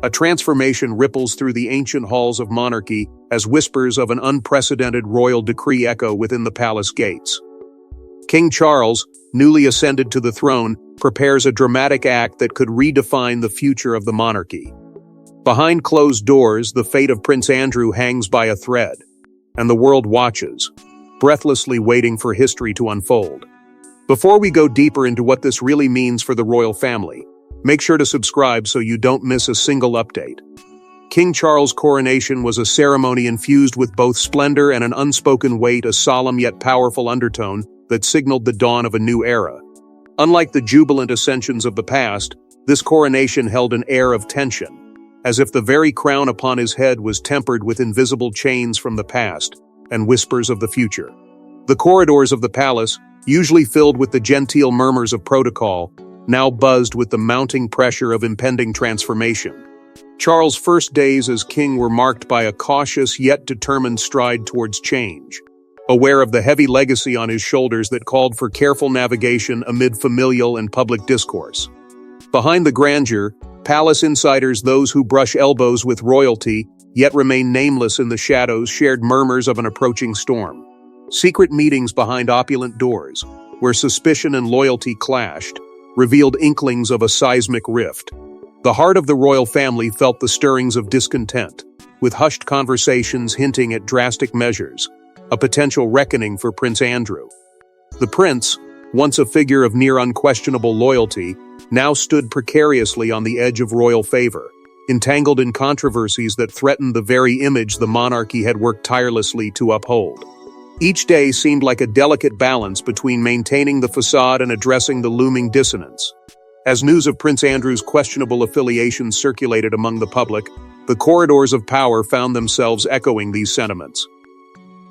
A transformation ripples through the ancient halls of monarchy as whispers of an unprecedented royal decree echo within the palace gates. King Charles, newly ascended to the throne, prepares a dramatic act that could redefine the future of the monarchy. Behind closed doors, the fate of Prince Andrew hangs by a thread, and the world watches, breathlessly waiting for history to unfold. Before we go deeper into what this really means for the royal family, make sure to subscribe so you don't miss a single update. King Charles' coronation was a ceremony infused with both splendor and an unspoken weight, a solemn yet powerful undertone that signaled the dawn of a new era. Unlike the jubilant ascensions of the past, this coronation held an air of tension, as if the very crown upon his head was tempered with invisible chains from the past and whispers of the future. The corridors of the palace, usually filled with the genteel murmurs of protocol, now buzzed with the mounting pressure of impending transformation. Charles' first days as king were marked by a cautious yet determined stride towards change, aware of the heavy legacy on his shoulders that called for careful navigation amid familial and public discourse. Behind the grandeur, palace insiders, those who brush elbows with royalty, yet remain nameless in the shadows, shared murmurs of an approaching storm. Secret meetings behind opulent doors, where suspicion and loyalty clashed, revealed inklings of a seismic rift. The heart of the royal family felt the stirrings of discontent, with hushed conversations hinting at drastic measures, a potential reckoning for Prince Andrew. The prince, once a figure of near unquestionable loyalty, now stood precariously on the edge of royal favor, entangled in controversies that threatened the very image the monarchy had worked tirelessly to uphold. Each day seemed like a delicate balance between maintaining the facade and addressing the looming dissonance. As news of Prince Andrew's questionable affiliations circulated among the public, the corridors of power found themselves echoing these sentiments.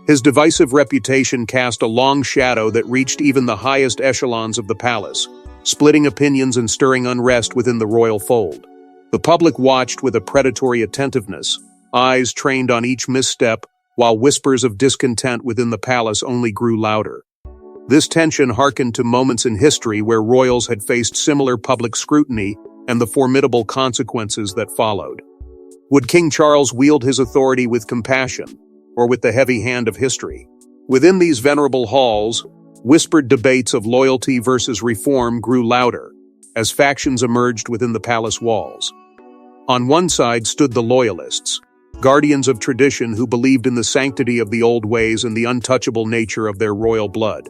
His divisive reputation cast a long shadow that reached even the highest echelons of the palace, splitting opinions and stirring unrest within the royal fold. The public watched with a predatory attentiveness, eyes trained on each misstep, while whispers of discontent within the palace only grew louder. This tension hearkened to moments in history where royals had faced similar public scrutiny and the formidable consequences that followed. Would King Charles wield his authority with compassion, or with the heavy hand of history? Within these venerable halls, whispered debates of loyalty versus reform grew louder, as factions emerged within the palace walls. On one side stood the loyalists, guardians of tradition who believed in the sanctity of the old ways and the untouchable nature of their royal blood.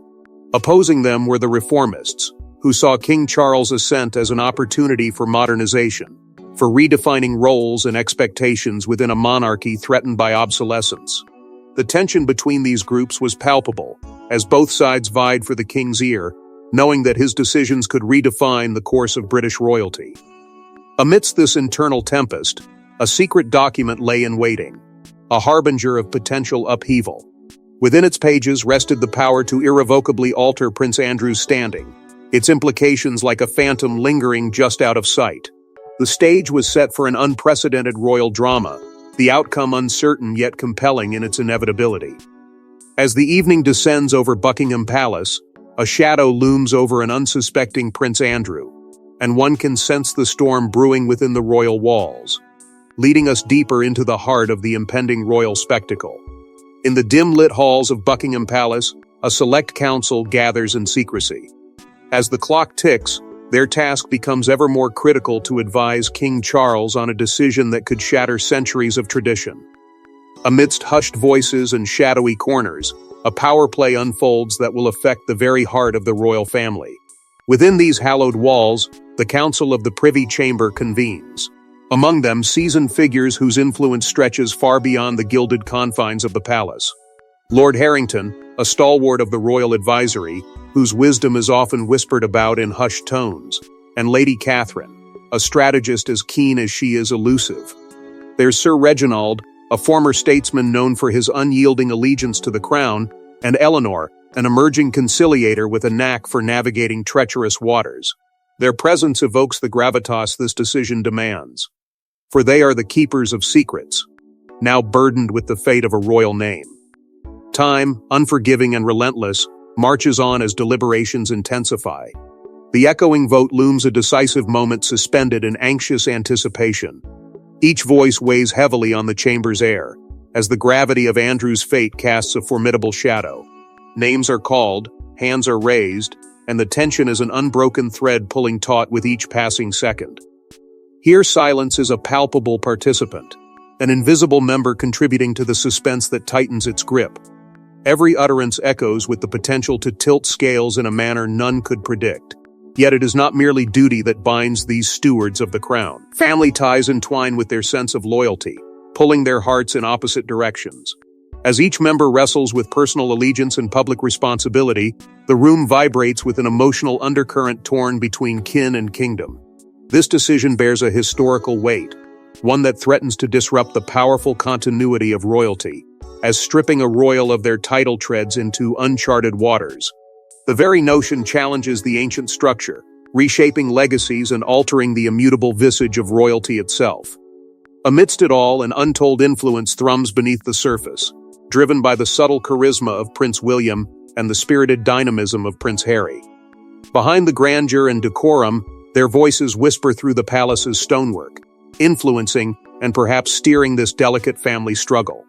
Opposing them were the reformists, who saw King Charles' ascent as an opportunity for modernization, for redefining roles and expectations within a monarchy threatened by obsolescence. The tension between these groups was palpable, as both sides vied for the king's ear, knowing that his decisions could redefine the course of British royalty. Amidst this internal tempest, a secret document lay in waiting, a harbinger of potential upheaval. Within its pages rested the power to irrevocably alter Prince Andrew's standing, its implications like a phantom lingering just out of sight. The stage was set for an unprecedented royal drama, the outcome uncertain yet compelling in its inevitability. As the evening descends over Buckingham Palace, a shadow looms over an unsuspecting Prince Andrew, and one can sense the storm brewing within the royal walls, leading us deeper into the heart of the impending royal spectacle. In the dim-lit halls of Buckingham Palace, a select council gathers in secrecy. As the clock ticks, their task becomes ever more critical to advise King Charles on a decision that could shatter centuries of tradition. Amidst hushed voices and shadowy corners, a power play unfolds that will affect the very heart of the royal family. Within these hallowed walls, the Council of the Privy Chamber convenes. Among them, seasoned figures whose influence stretches far beyond the gilded confines of the palace. Lord Harrington, a stalwart of the royal advisory, whose wisdom is often whispered about in hushed tones, and Lady Catherine, a strategist as keen as she is elusive. There's Sir Reginald, a former statesman known for his unyielding allegiance to the crown, and Eleanor, an emerging conciliator with a knack for navigating treacherous waters. Their presence evokes the gravitas this decision demands, for they are the keepers of secrets, now burdened with the fate of a royal name. Time, unforgiving and relentless, marches on as deliberations intensify. The echoing vote looms, a decisive moment suspended in anxious anticipation. Each voice weighs heavily on the chamber's air, as the gravity of Andrew's fate casts a formidable shadow. Names are called, hands are raised, and the tension is an unbroken thread pulling taut with each passing second. Here silence is a palpable participant, an invisible member contributing to the suspense that tightens its grip. Every utterance echoes with the potential to tilt scales in a manner none could predict. Yet it is not merely duty that binds these stewards of the crown. Family ties entwine with their sense of loyalty, pulling their hearts in opposite directions. As each member wrestles with personal allegiance and public responsibility, the room vibrates with an emotional undercurrent torn between kin and kingdom. This decision bears a historical weight, one that threatens to disrupt the powerful continuity of royalty, as stripping a royal of their title treads into uncharted waters. The very notion challenges the ancient structure, reshaping legacies and altering the immutable visage of royalty itself. Amidst it all, an untold influence thrums beneath the surface, driven by the subtle charisma of Prince William and the spirited dynamism of Prince Harry. Behind the grandeur and decorum, their voices whisper through the palace's stonework, influencing and perhaps steering this delicate family struggle.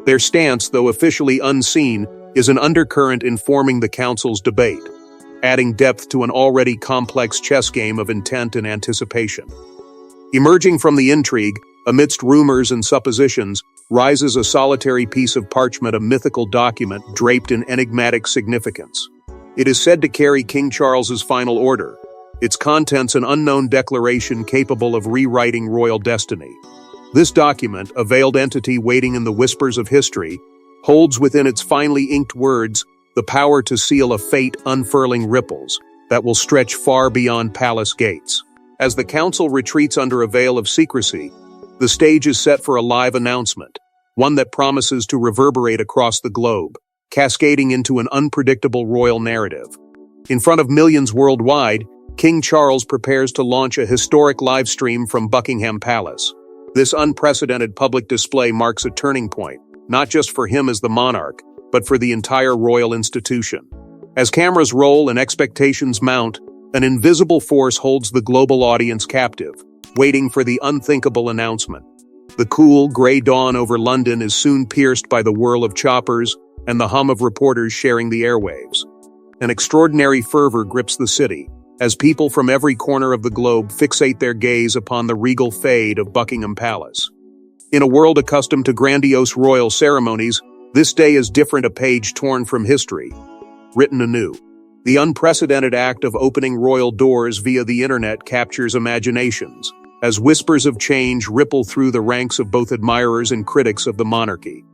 Their stance, though officially unseen, is an undercurrent informing the council's debate, adding depth to an already complex chess game of intent and anticipation. Emerging from the intrigue, amidst rumors and suppositions, rises a solitary piece of parchment, a mythical document draped in enigmatic significance. It is said to carry King Charles's final order, its contents an unknown declaration capable of rewriting royal destiny. This document, a veiled entity waiting in the whispers of history, holds within its finely inked words the power to seal a fate unfurling ripples that will stretch far beyond palace gates. As the council retreats under a veil of secrecy, the stage is set for a live announcement, one that promises to reverberate across the globe, cascading into an unpredictable royal narrative. In front of millions worldwide, King Charles prepares to launch a historic live stream from Buckingham Palace. This unprecedented public display marks a turning point, not just for him as the monarch, but for the entire royal institution. As cameras roll and expectations mount, an invisible force holds the global audience captive, waiting for the unthinkable announcement. The cool, gray dawn over London is soon pierced by the whirl of choppers and the hum of reporters sharing the airwaves. An extraordinary fervor grips the city, as people from every corner of the globe fixate their gaze upon the regal fade of Buckingham Palace. In a world accustomed to grandiose royal ceremonies, this day is different, a page torn from history, written anew. The unprecedented act of opening royal doors via the internet captures imaginations, as whispers of change ripple through the ranks of both admirers and critics of the monarchy.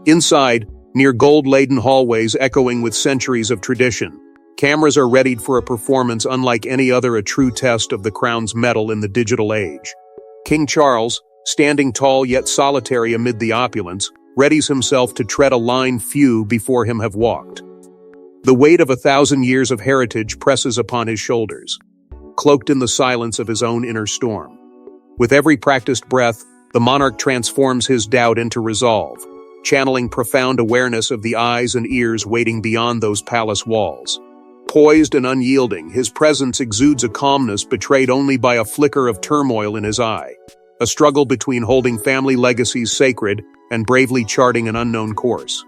Inside, near gold-laden hallways echoing with centuries of tradition, cameras are readied for a performance unlike any other, a true test of the crown's mettle in the digital age. King Charles, standing tall yet solitary amid the opulence, readies himself to tread a line few before him have walked. The weight of 1,000 years of heritage presses upon his shoulders, cloaked in the silence of his own inner storm. With every practiced breath, the monarch transforms his doubt into resolve, channeling profound awareness of the eyes and ears waiting beyond those palace walls. Poised and unyielding, his presence exudes a calmness betrayed only by a flicker of turmoil in his eye, a struggle between holding family legacies sacred and bravely charting an unknown course.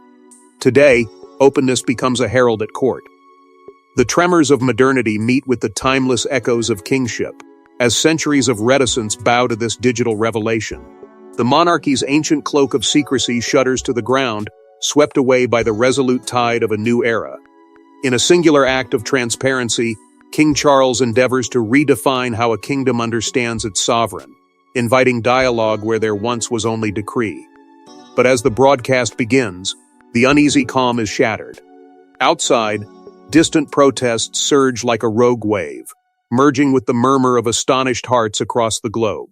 Today, openness becomes a herald at court. The tremors of modernity meet with the timeless echoes of kingship, as centuries of reticence bow to this digital revelation. The monarchy's ancient cloak of secrecy shudders to the ground, swept away by the resolute tide of a new era. In a singular act of transparency, King Charles endeavors to redefine how a kingdom understands its sovereign, inviting dialogue where there once was only decree. But as the broadcast begins, the uneasy calm is shattered. Outside, distant protests surge like a rogue wave, merging with the murmur of astonished hearts across the globe.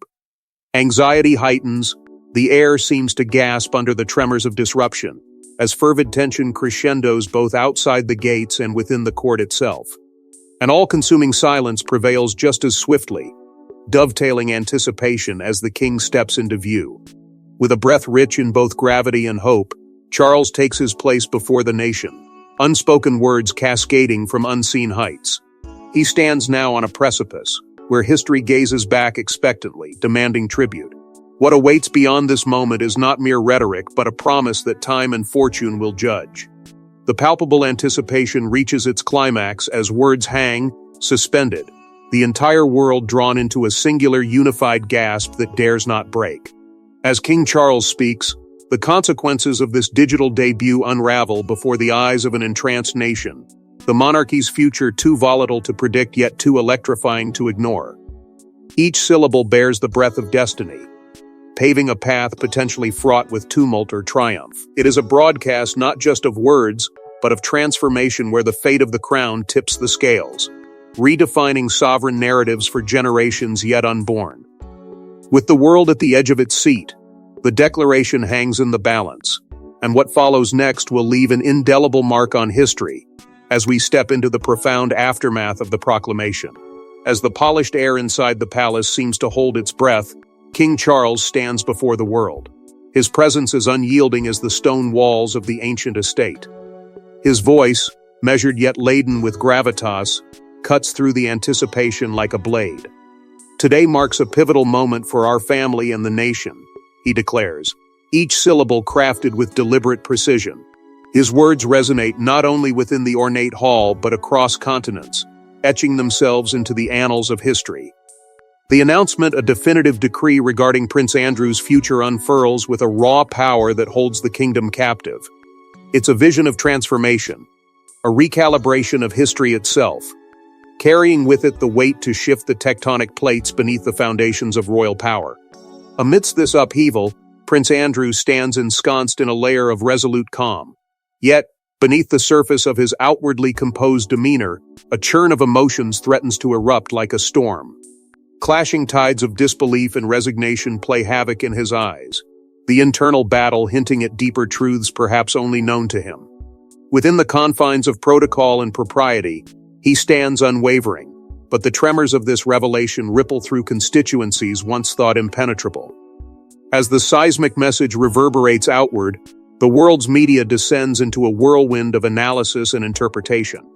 Anxiety heightens, the air seems to gasp under the tremors of disruption, as fervid tension crescendos both outside the gates and within the court itself. An all-consuming silence prevails just as swiftly, dovetailing anticipation as the king steps into view. With a breath rich in both gravity and hope, Charles takes his place before the nation, unspoken words cascading from unseen heights. He stands now on a precipice, where history gazes back expectantly, demanding tribute. What awaits beyond this moment is not mere rhetoric, but a promise that time and fortune will judge. The palpable anticipation reaches its climax as words hang, suspended, the entire world drawn into a singular unified gasp that dares not break. As King Charles speaks, the consequences of this digital debut unravel before the eyes of an entranced nation, the monarchy's future too volatile to predict yet too electrifying to ignore. Each syllable bears the breath of destiny, paving a path potentially fraught with tumult or triumph. It is a broadcast not just of words, but of transformation where the fate of the crown tips the scales, redefining sovereign narratives for generations yet unborn. With the world at the edge of its seat, the declaration hangs in the balance, and what follows next will leave an indelible mark on history as we step into the profound aftermath of the proclamation. As the polished air inside the palace seems to hold its breath, King Charles stands before the world. His presence is unyielding as the stone walls of the ancient estate. His voice, measured yet laden with gravitas, cuts through the anticipation like a blade. Today marks a pivotal moment for our family and the nation, he declares, each syllable crafted with deliberate precision. His words resonate not only within the ornate hall but across continents, etching themselves into the annals of history. The announcement, a definitive decree regarding Prince Andrew's future, unfurls with a raw power that holds the kingdom captive. It's a vision of transformation, a recalibration of history itself, carrying with it the weight to shift the tectonic plates beneath the foundations of royal power. Amidst this upheaval, Prince Andrew stands ensconced in a layer of resolute calm. Yet, beneath the surface of his outwardly composed demeanor, a churn of emotions threatens to erupt like a storm. Clashing tides of disbelief and resignation play havoc in his eyes, the internal battle hinting at deeper truths perhaps only known to him. Within the confines of protocol and propriety, he stands unwavering, but the tremors of this revelation ripple through constituencies once thought impenetrable. As the seismic message reverberates outward, the world's media descends into a whirlwind of analysis and interpretation.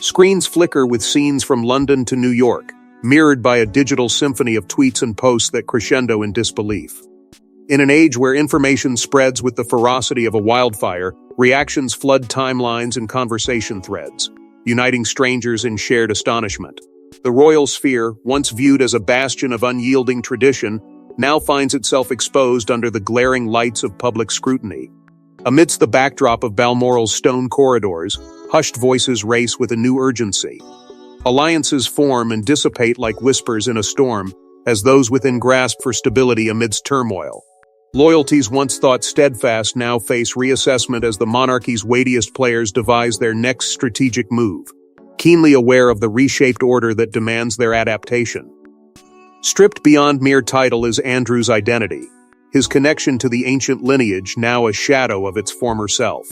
Screens flicker with scenes from London to New York, mirrored by a digital symphony of tweets and posts that crescendo in disbelief. In an age where information spreads with the ferocity of a wildfire, reactions flood timelines and conversation threads, uniting strangers in shared astonishment. The royal sphere, once viewed as a bastion of unyielding tradition, now finds itself exposed under the glaring lights of public scrutiny. Amidst the backdrop of Balmoral's stone corridors, hushed voices race with a new urgency. Alliances form and dissipate like whispers in a storm, as those within grasp for stability amidst turmoil. Loyalties once thought steadfast now face reassessment as the monarchy's weightiest players devise their next strategic move, keenly aware of the reshaped order that demands their adaptation. Stripped beyond mere title is Andrew's identity, his connection to the ancient lineage now a shadow of its former self.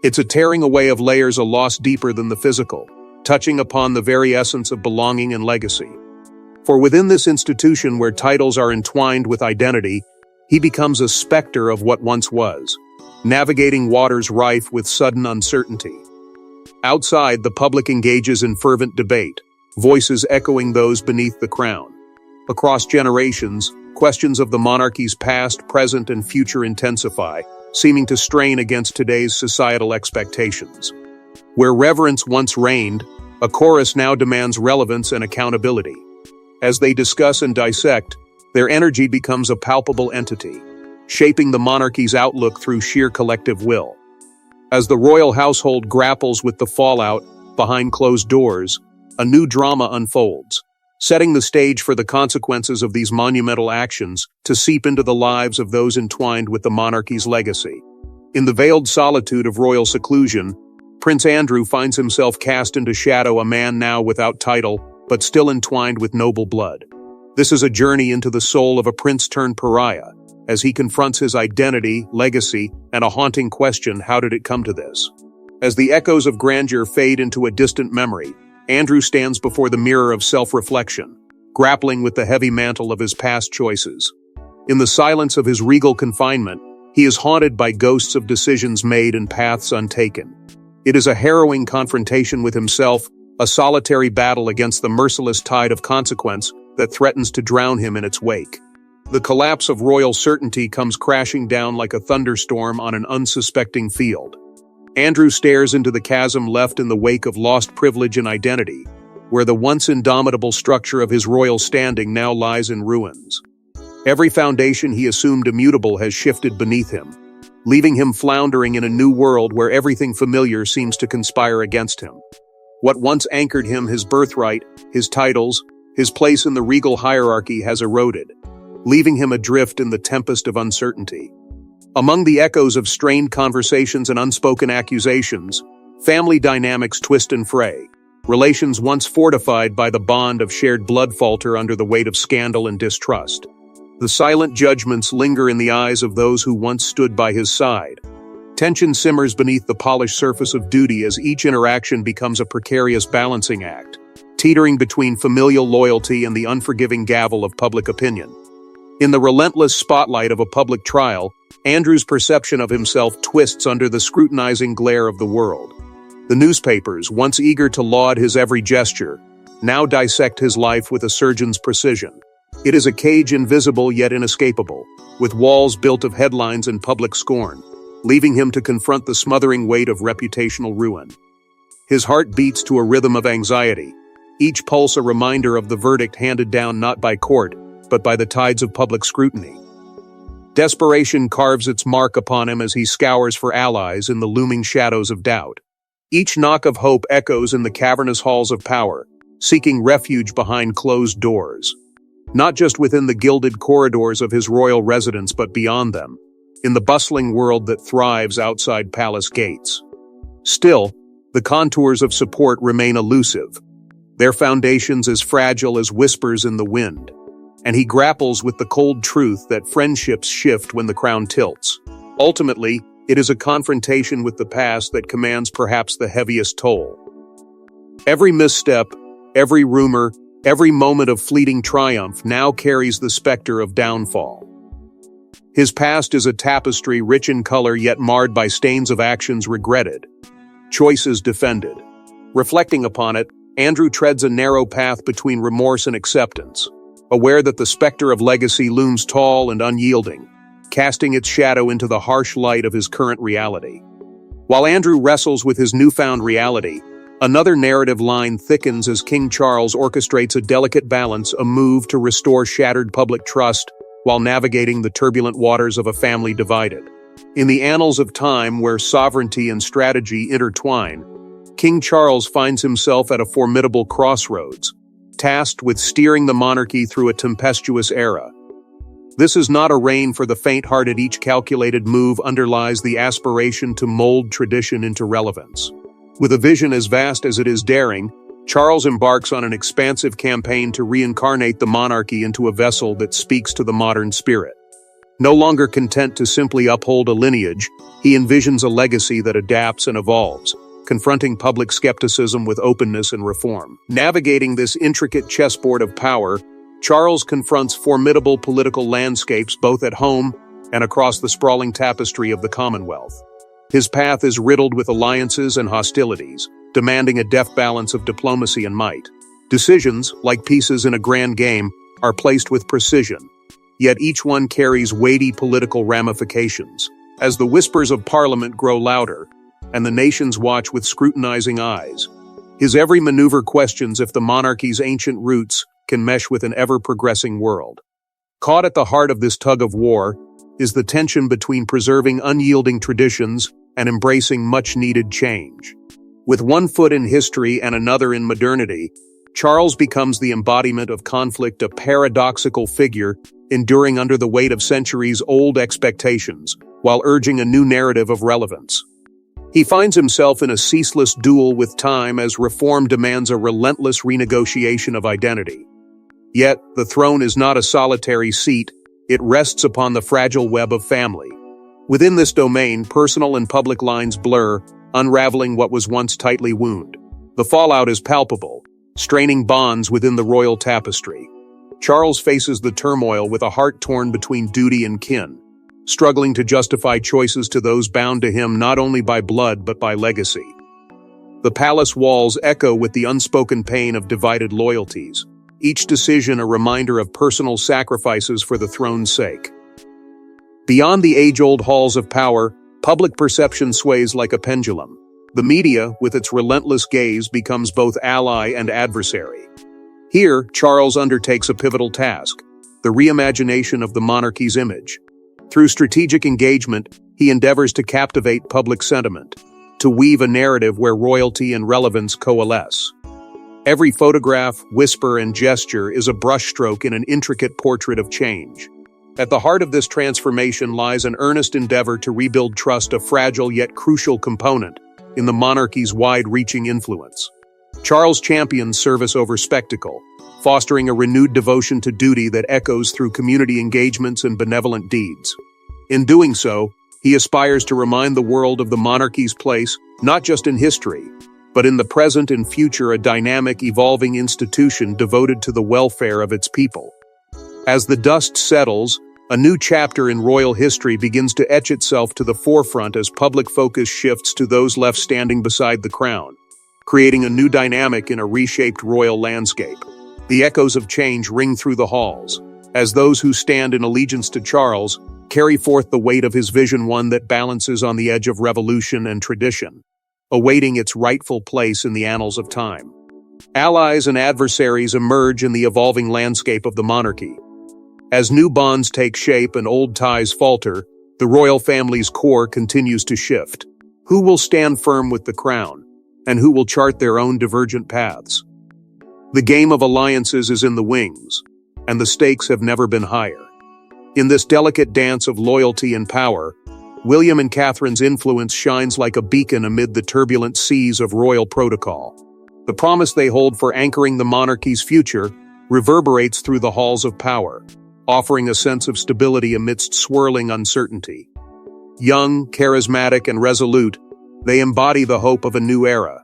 It's a tearing away of layers, a loss deeper than the physical, touching upon the very essence of belonging and legacy. For within this institution where titles are entwined with identity, he becomes a specter of what once was, navigating waters rife with sudden uncertainty. Outside, the public engages in fervent debate, voices echoing those beneath the crown. Across generations, questions of the monarchy's past, present, and future intensify, seeming to strain against today's societal expectations. Where reverence once reigned, a chorus now demands relevance and accountability. As they discuss and dissect, their energy becomes a palpable entity, shaping the monarchy's outlook through sheer collective will. As the royal household grapples with the fallout behind closed doors, a new drama unfolds, setting the stage for the consequences of these monumental actions to seep into the lives of those entwined with the monarchy's legacy. In the veiled solitude of royal seclusion, Prince Andrew finds himself cast into shadow, a man now without title, but still entwined with noble blood. This is a journey into the soul of a prince-turned-pariah, as he confronts his identity, legacy, and a haunting question: how did it come to this? As the echoes of grandeur fade into a distant memory, Andrew stands before the mirror of self-reflection, grappling with the heavy mantle of his past choices. In the silence of his regal confinement, he is haunted by ghosts of decisions made and paths untaken. It is a harrowing confrontation with himself, a solitary battle against the merciless tide of consequence that threatens to drown him in its wake. The collapse of royal certainty comes crashing down like a thunderstorm on an unsuspecting field. Andrew stares into the chasm left in the wake of lost privilege and identity, where the once indomitable structure of his royal standing now lies in ruins. Every foundation he assumed immutable has shifted beneath him, leaving him floundering in a new world where everything familiar seems to conspire against him. What once anchored him, his birthright, his titles, his place in the regal hierarchy has eroded, leaving him adrift in the tempest of uncertainty. Among the echoes of strained conversations and unspoken accusations, family dynamics twist and fray. Relations once fortified by the bond of shared blood falter under the weight of scandal and distrust. The silent judgments linger in the eyes of those who once stood by his side. Tension simmers beneath the polished surface of duty as each interaction becomes a precarious balancing act, teetering between familial loyalty and the unforgiving gavel of public opinion. In the relentless spotlight of a public trial, Andrew's perception of himself twists under the scrutinizing glare of the world. The newspapers, once eager to laud his every gesture, now dissect his life with a surgeon's precision. It is a cage invisible yet inescapable, with walls built of headlines and public scorn, leaving him to confront the smothering weight of reputational ruin. His heart beats to a rhythm of anxiety, each pulse a reminder of the verdict handed down not by court, but by the tides of public scrutiny. Desperation carves its mark upon him as he scours for allies in the looming shadows of doubt. Each knock of hope echoes in the cavernous halls of power, seeking refuge behind closed doors. Not just within the gilded corridors of his royal residence, but beyond them, in the bustling world that thrives outside palace gates. Still, the contours of support remain elusive, their foundations as fragile as whispers in the wind, and he grapples with the cold truth that friendships shift when the crown tilts. Ultimately, it is a confrontation with the past that commands perhaps the heaviest toll. Every misstep, every rumor, every moment of fleeting triumph now carries the specter of downfall. His past is a tapestry rich in color yet marred by stains of actions regretted, choices defended. Reflecting upon it, Andrew treads a narrow path between remorse and acceptance, aware that the specter of legacy looms tall and unyielding, casting its shadow into the harsh light of his current reality. While Andrew wrestles with his newfound reality, another narrative line thickens as King Charles orchestrates a delicate balance, a move to restore shattered public trust while navigating the turbulent waters of a family divided. In the annals of time where sovereignty and strategy intertwine, King Charles finds himself at a formidable crossroads, tasked with steering the monarchy through a tempestuous era. This is not a reign for the faint-hearted. Each calculated move underlies the aspiration to mold tradition into relevance. With a vision as vast as it is daring, Charles embarks on an expansive campaign to reincarnate the monarchy into a vessel that speaks to the modern spirit. No longer content to simply uphold a lineage, he envisions a legacy that adapts and evolves, confronting public skepticism with openness and reform. Navigating this intricate chessboard of power, Charles confronts formidable political landscapes both at home and across the sprawling tapestry of the Commonwealth. His path is riddled with alliances and hostilities, demanding a deft balance of diplomacy and might. Decisions, like pieces in a grand game, are placed with precision, yet each one carries weighty political ramifications. As the whispers of Parliament grow louder, and the nations watch with scrutinizing eyes, his every maneuver questions if the monarchy's ancient roots can mesh with an ever-progressing world. Caught at the heart of this tug-of-war is the tension between preserving unyielding traditions and embracing much-needed change. With one foot in history and another in modernity, Charles becomes the embodiment of conflict, a paradoxical figure enduring under the weight of centuries-old expectations while urging a new narrative of relevance. He finds himself in a ceaseless duel with time as reform demands a relentless renegotiation of identity. Yet, the throne is not a solitary seat, it rests upon the fragile web of family. Within this domain, personal and public lines blur, unraveling what was once tightly wound. The fallout is palpable, straining bonds within the royal tapestry. Charles faces the turmoil with a heart torn between duty and kin, struggling to justify choices to those bound to him not only by blood but by legacy. The palace walls echo with the unspoken pain of divided loyalties, each decision a reminder of personal sacrifices for the throne's sake. Beyond the age-old halls of power, public perception sways like a pendulum. The media, with its relentless gaze, becomes both ally and adversary. Here, Charles undertakes a pivotal task: the reimagination of the monarchy's image. Through strategic engagement, he endeavors to captivate public sentiment, to weave a narrative where royalty and relevance coalesce. Every photograph, whisper, and gesture is a brushstroke in an intricate portrait of change. At the heart of this transformation lies an earnest endeavor to rebuild trust, a fragile yet crucial component in the monarchy's wide-reaching influence. Charles champions service over spectacle, fostering a renewed devotion to duty that echoes through community engagements and benevolent deeds. In doing so, he aspires to remind the world of the monarchy's place, not just in history, but in the present and future, a dynamic, evolving institution devoted to the welfare of its people. As the dust settles, a new chapter in royal history begins to etch itself to the forefront as public focus shifts to those left standing beside the crown, creating a new dynamic in a reshaped royal landscape. The echoes of change ring through the halls, as those who stand in allegiance to Charles carry forth the weight of his vision, one that balances on the edge of revolution and tradition, awaiting its rightful place in the annals of time. Allies and adversaries emerge in the evolving landscape of the monarchy. As new bonds take shape and old ties falter, the royal family's core continues to shift. Who will stand firm with the crown, and who will chart their own divergent paths? The game of alliances is in the wings, and the stakes have never been higher. In this delicate dance of loyalty and power, William and Catherine's influence shines like a beacon amid the turbulent seas of royal protocol. The promise they hold for anchoring the monarchy's future reverberates through the halls of power, offering a sense of stability amidst swirling uncertainty. Young, charismatic, and resolute, they embody the hope of a new era,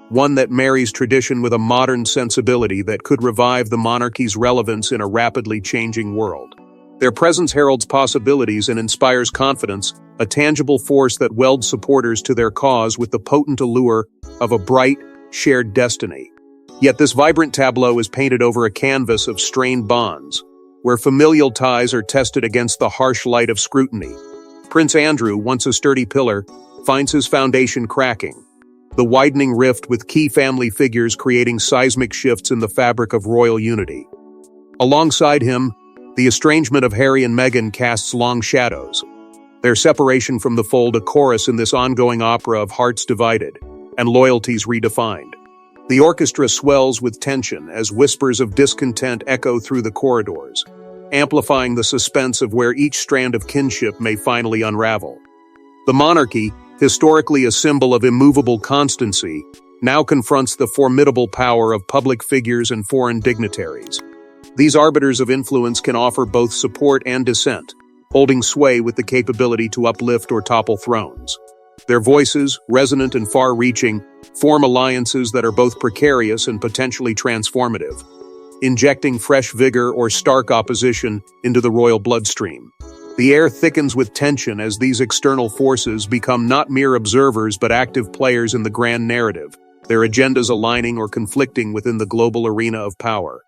one that marries tradition with a modern sensibility that could revive the monarchy's relevance in a rapidly changing world. Their presence heralds possibilities and inspires confidence, a tangible force that welds supporters to their cause with the potent allure of a bright, shared destiny. Yet this vibrant tableau is painted over a canvas of strained bonds, where familial ties are tested against the harsh light of scrutiny. Prince Andrew, once a sturdy pillar, finds his foundation cracking, the widening rift with key family figures creating seismic shifts in the fabric of royal unity. Alongside him, the estrangement of Harry and Meghan casts long shadows, their separation from the fold a chorus in this ongoing opera of hearts divided and loyalties redefined. The orchestra swells with tension as whispers of discontent echo through the corridors, amplifying the suspense of where each strand of kinship may finally unravel. The monarchy, historically a symbol of immovable constancy, now confronts the formidable power of public figures and foreign dignitaries. These arbiters of influence can offer both support and dissent, holding sway with the capability to uplift or topple thrones. Their voices, resonant and far-reaching, form alliances that are both precarious and potentially transformative, injecting fresh vigor or stark opposition into the royal bloodstream. The air thickens with tension as these external forces become not mere observers but active players in the grand narrative, their agendas aligning or conflicting within the global arena of power.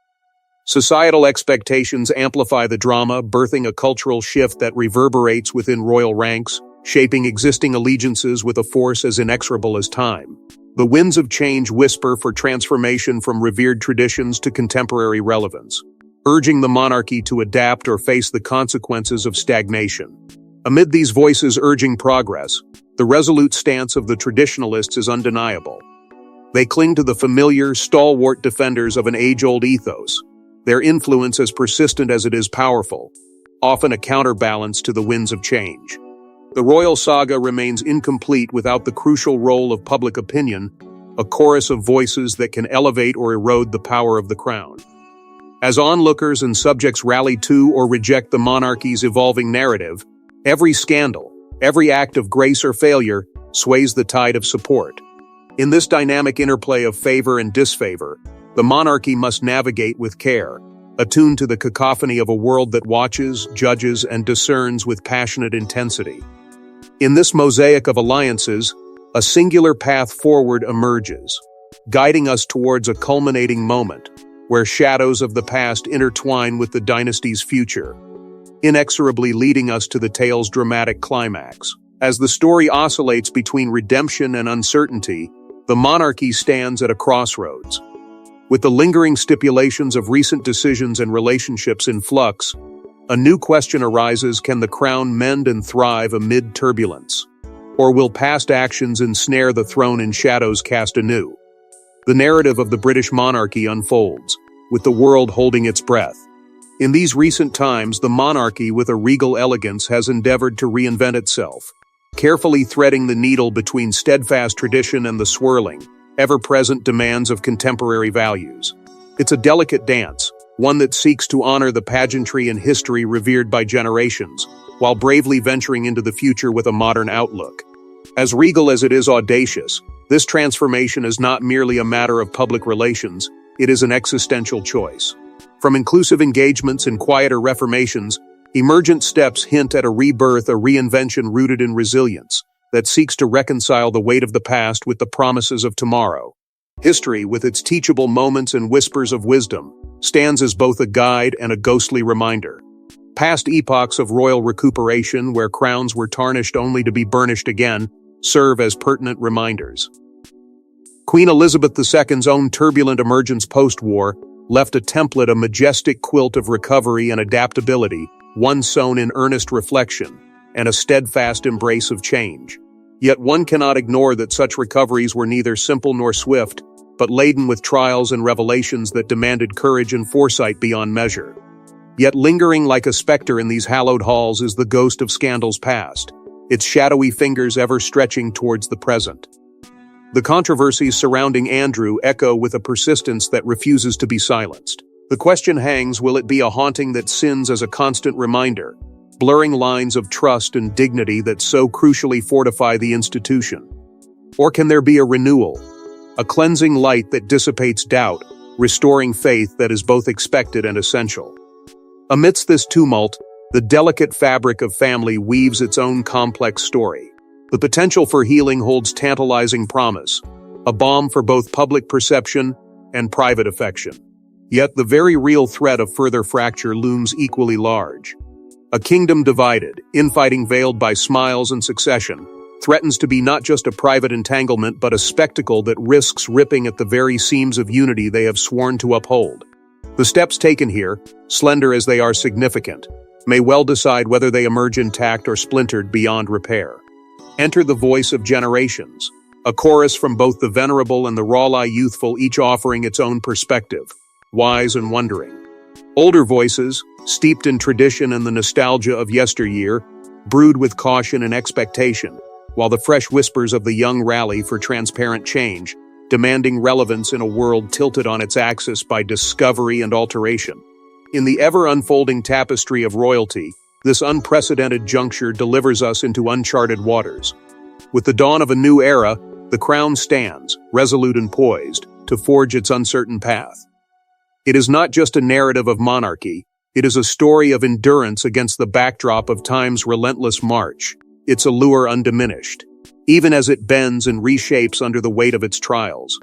Societal expectations amplify the drama, birthing a cultural shift that reverberates within royal ranks, shaping existing allegiances with a force as inexorable as time. The winds of change whisper for transformation from revered traditions to contemporary relevance, urging the monarchy to adapt or face the consequences of stagnation. Amid these voices urging progress, the resolute stance of the traditionalists is undeniable. They cling to the familiar, stalwart defenders of an age-old ethos, their influence as persistent as it is powerful, often a counterbalance to the winds of change. The royal saga remains incomplete without the crucial role of public opinion, a chorus of voices that can elevate or erode the power of the crown. As onlookers and subjects rally to or reject the monarchy's evolving narrative, every scandal, every act of grace or failure, sways the tide of support. In this dynamic interplay of favor and disfavor, the monarchy must navigate with care, attuned to the cacophony of a world that watches, judges, and discerns with passionate intensity. In this mosaic of alliances, a singular path forward emerges, guiding us towards a culminating moment, where shadows of the past intertwine with the dynasty's future, inexorably leading us to the tale's dramatic climax. As the story oscillates between redemption and uncertainty, the monarchy stands at a crossroads. With the lingering stipulations of recent decisions and relationships in flux, a new question arises: can the crown mend and thrive amid turbulence? Or will past actions ensnare the throne in shadows cast anew? The narrative of the British monarchy unfolds, with the world holding its breath. In these recent times, the monarchy, with a regal elegance, has endeavored to reinvent itself, carefully threading the needle between steadfast tradition and the swirling, ever-present demands of contemporary values. It's a delicate dance, one that seeks to honor the pageantry and history revered by generations, while bravely venturing into the future with a modern outlook. As regal as it is audacious, this transformation is not merely a matter of public relations, it is an existential choice. From inclusive engagements and quieter reformations, emergent steps hint at a rebirth, a reinvention rooted in resilience that seeks to reconcile the weight of the past with the promises of tomorrow. History, with its teachable moments and whispers of wisdom, stands as both a guide and a ghostly reminder. Past epochs of royal recuperation, where crowns were tarnished only to be burnished again, serve as pertinent reminders. Queen Elizabeth II's own turbulent emergence post-war left a template, a majestic quilt of recovery and adaptability, one sewn in earnest reflection and a steadfast embrace of change. Yet one cannot ignore that such recoveries were neither simple nor swift, but laden with trials and revelations that demanded courage and foresight beyond measure. Yet lingering like a specter in these hallowed halls is the ghost of scandals past, its shadowy fingers ever stretching towards the present. The controversies surrounding Andrew echo with a persistence that refuses to be silenced. The question hangs: will it be a haunting that sins as a constant reminder, blurring lines of trust and dignity that so crucially fortify the institution? Or can there be a renewal, a cleansing light that dissipates doubt, restoring faith that is both expected and essential? Amidst this tumult, the delicate fabric of family weaves its own complex story. The potential for healing holds tantalizing promise, a balm for both public perception and private affection. Yet the very real threat of further fracture looms equally large. A kingdom divided, infighting veiled by smiles and succession, threatens to be not just a private entanglement but a spectacle that risks ripping at the very seams of unity they have sworn to uphold. The steps taken here, slender as they are significant, may well decide whether they emerge intact or splintered beyond repair. Enter the voice of generations, a chorus from both the venerable and the raw-lie youthful, each offering its own perspective, wise and wondering. Older voices, steeped in tradition and the nostalgia of yesteryear, brood with caution and expectation, while the fresh whispers of the young rally for transparent change, demanding relevance in a world tilted on its axis by discovery and alteration. In the ever-unfolding tapestry of royalty, this unprecedented juncture delivers us into uncharted waters. With the dawn of a new era, the crown stands, resolute and poised, to forge its uncertain path. It is not just a narrative of monarchy, it is a story of endurance against the backdrop of time's relentless march, its allure undiminished, even as it bends and reshapes under the weight of its trials.